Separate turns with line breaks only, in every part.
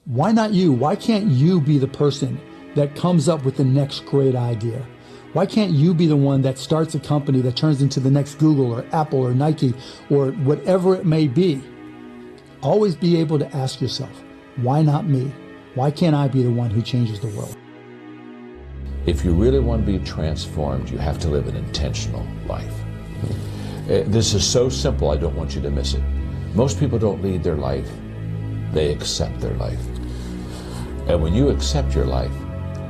Why not you? Why can't you be the person that comes up with the next great idea? Why can't you be the one that starts a company that turns into the next Google or Apple or Nike or whatever it may be? Always be able to ask yourself, why not me? Why can't I be the one who changes the world?
If you really want to be transformed, you have to live an intentional life. This is so simple, I don't want you to miss it. Most people don't lead their life, they accept their life. And when you accept your life,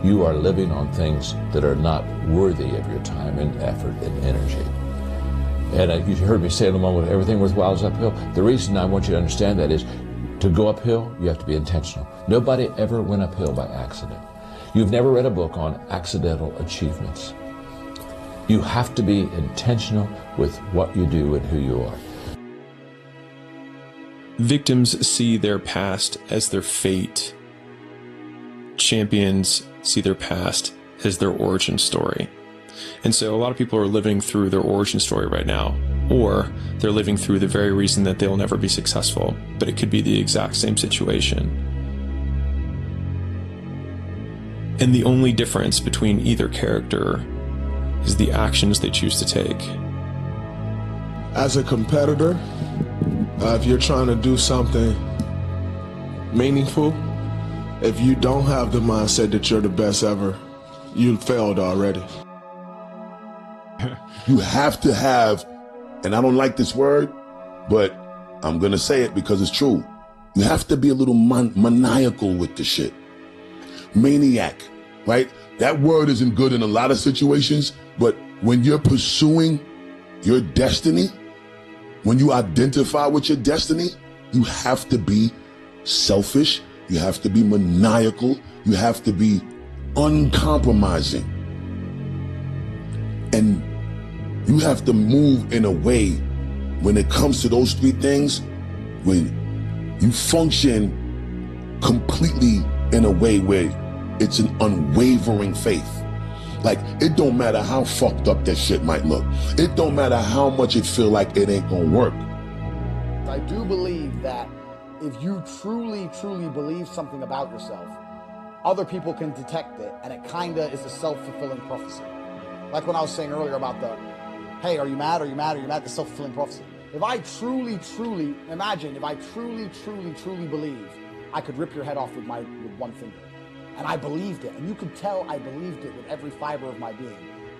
you are living on things that are not worthy of your time and effort and energy. And you heard me say in a moment, everything worthwhile is uphill. The reason I want you to understand that is to go uphill, you have to be intentional. Nobody ever went uphill by accident. You've never read a book on accidental achievements. You have to be intentional with what you do and who you are.
Victims see their past as their fate. Champions see their past as their origin story. And so a lot of people are living through their origin story right now, or they're living through the very reason that they'll never be successful, but it could be the exact same situation. And the only difference between either character is the actions they choose to take.
As a competitor, if you're trying to do something meaningful, if you don't have the mindset that you're the best ever, you failed already.
You have to have, and I don't like this word, but I'm going to say it because it's true. You have to be a little maniacal with the shit. Maniac, right? That word isn't good in a lot of situations, but when you're pursuing your destiny, when you identify with your destiny, you have to be selfish. You have to be maniacal. You have to be uncompromising. And you have to move in a way when it comes to those three things, when you function completely in a way where it's an unwavering faith. Like, it don't matter how fucked up that shit might look. It don't matter how much it feel like it ain't gonna work.
I do believe that if you truly, truly believe something about yourself, other people can detect it, and it kinda is a self-fulfilling prophecy. Like when I was saying earlier about the, hey, are you mad? Are you mad? Are you mad? The self-fulfilling prophecy. If I truly, truly, imagine if I truly, truly, truly believe I could rip your head off with one finger. And I believed it, and you could tell I believed it with every fiber of my being.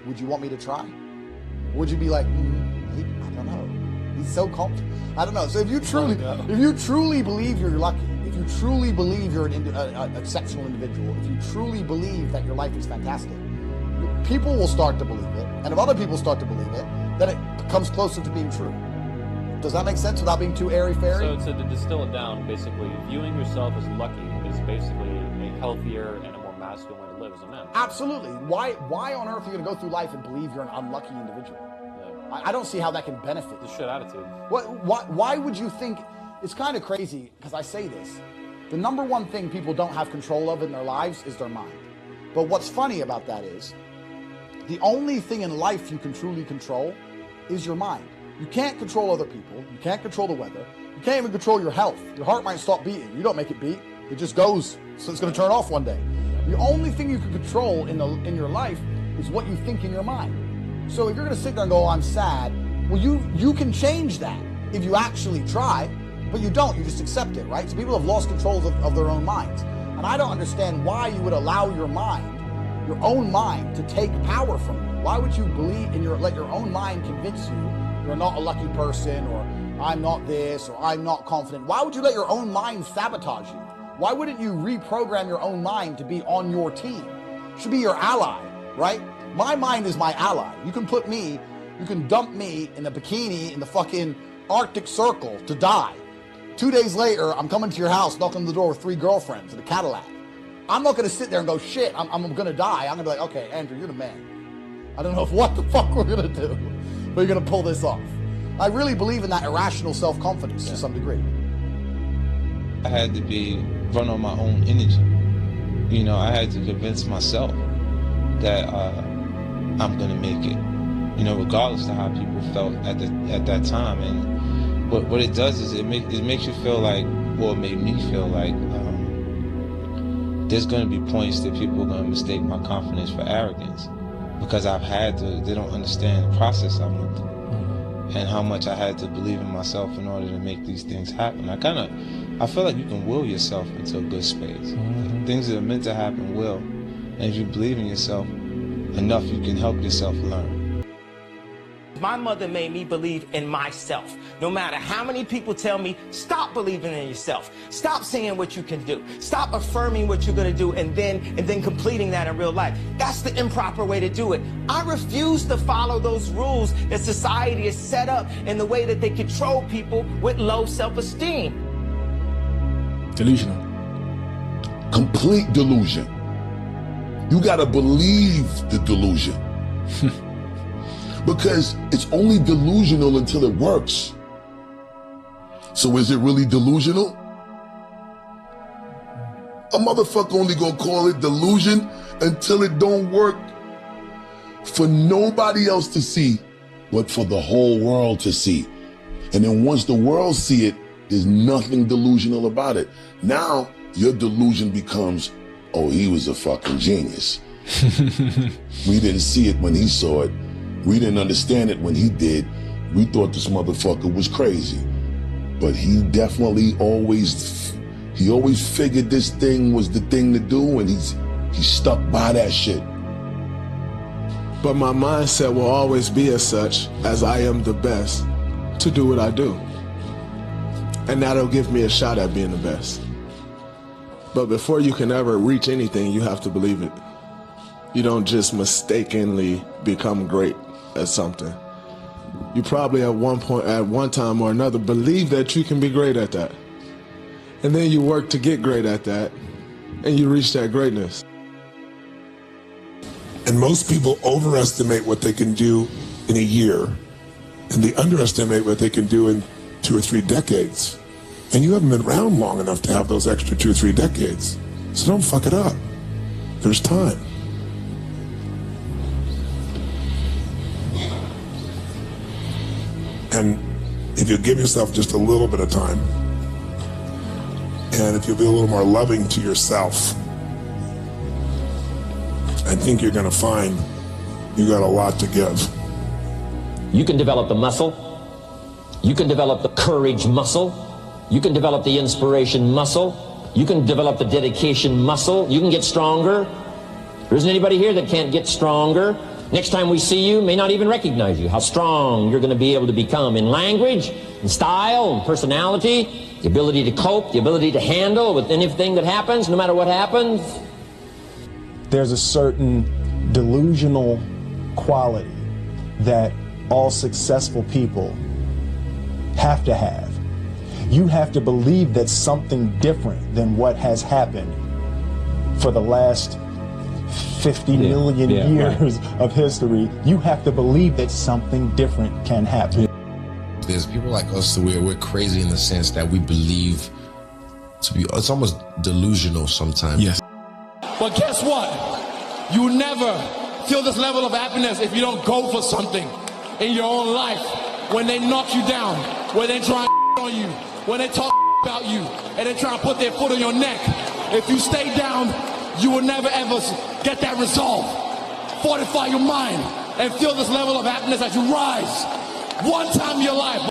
Would you want me to try? Or would you be like, I don't know. He's so confident. I don't know. So if you truly believe you're lucky, if you truly believe you're an exceptional individual, if you truly believe that your life is fantastic, people will start to believe it. And if other people start to believe it, then it comes closer to being true. Does that make sense without being too airy-fairy?
So to distill it down, basically, viewing yourself as lucky is basically a healthier and a more masculine way to live as a man.
Absolutely. Why on earth are you going to go through life and believe you're an unlucky individual? Yeah. I don't see how that can benefit.
It's a shit attitude.
Why would you think? It's kind of crazy, because I say this. The number one thing people don't have control of in their lives is their mind. But what's funny about that is, the only thing in life you can truly control is your mind. You can't control other people. You can't control the weather. You can't even control your health. Your heart might stop beating. You don't make it beat. It just goes. So it's going to turn off one day. The only thing you can control in your life is what you think in your mind. So if you're going to sit there and go, oh, I'm sad, well, you can change that if you actually try, but you don't. You just accept it, right? So people have lost control of their own minds. And I don't understand why you would allow your own mind, to take power from you. Why would you believe let your own mind convince you you're not a lucky person, or I'm not this, or I'm not confident? Why would you let your own mind sabotage you? Why wouldn't you reprogram your own mind to be on your team? It should be your ally, right? My mind is my ally. You can dump me in a bikini in the fucking Arctic Circle to die. 2 days later, I'm coming to your house, knocking on the door with 3 girlfriends in a Cadillac. I'm not gonna sit there and go, shit, I'm gonna die. I'm gonna be like, okay, Andrew, you're the man. I don't know what the fuck we're gonna do, but you're gonna pull this off. I really believe in that irrational self-confidence to some degree.
I had to run on my own energy. You know, I had to convince myself that I'm gonna make it. You know, regardless of how people felt at that time. And what it does is it makes you feel like, well, it made me feel like there's going to be points that people are going to mistake my confidence for arrogance, because they don't understand the process I went through and how much I had to believe in myself in order to make these things happen. I feel like you can will yourself into a good space. Things that are meant to happen will. And if you believe in yourself enough, you can help yourself learn.
My mother made me believe in myself. No matter how many people tell me, stop believing in yourself. Stop saying what you can do. Stop affirming what you're going to do and then completing that in real life. That's the improper way to do it. I refuse to follow those rules that society has set up in the way that they control people with low self-esteem.
Delusional. Complete delusion. You gotta believe the delusion. Because it's only delusional until it works. So is it really delusional? A motherfucker only gonna call it delusion until it don't work for nobody else to see, but for the whole world to see. And then once the world see it, there's nothing delusional about it. Now your delusion becomes, oh, he was a fucking genius. We didn't see it when he saw it. We didn't understand it when he did. We thought this motherfucker was crazy. But he definitely always figured this thing was the thing to do, and he stuck by that shit.
But my mindset will always be as such, as I am the best to do what I do. And that'll give me a shot at being the best. But before you can ever reach anything, you have to believe it. You don't just mistakenly become great at something. You probably at one time or another believe that you can be great at that. And then you work to get great at that, and you reach that greatness.
And most people overestimate what they can do in a year, and they underestimate what they can do in 2 or 3 decades. And you haven't been around long enough to have those extra 2 or 3 decades. So don't fuck it up. There's time. And if you give yourself just a little bit of time, and if you'll be a little more loving to yourself, I think you're going to find you got a lot to give.
You can develop the muscle. You can develop the courage muscle. You can develop the inspiration muscle. You can develop the dedication muscle. You can get stronger. There isn't anybody here that can't get stronger. Next time we see you, may not even recognize you, how strong you're going to be able to become in language, in style, in personality, the ability to cope, the ability to handle with anything that happens, no matter what happens.
There's a certain delusional quality that all successful people have to have. You have to believe that something different than what has happened for the last 50 million years of history. You have to believe that something different can happen.
There's people like us where we're crazy in the sense that we believe it's almost delusional sometimes.
Yes. But guess what? You never feel this level of happiness if you don't go for something in your own life. When they knock you down, when they try on you, when they talk about you, and they try to put their foot on your neck, if you stay down, you will never ever get that resolve. Fortify your mind and feel this level of happiness as you rise one time in your life.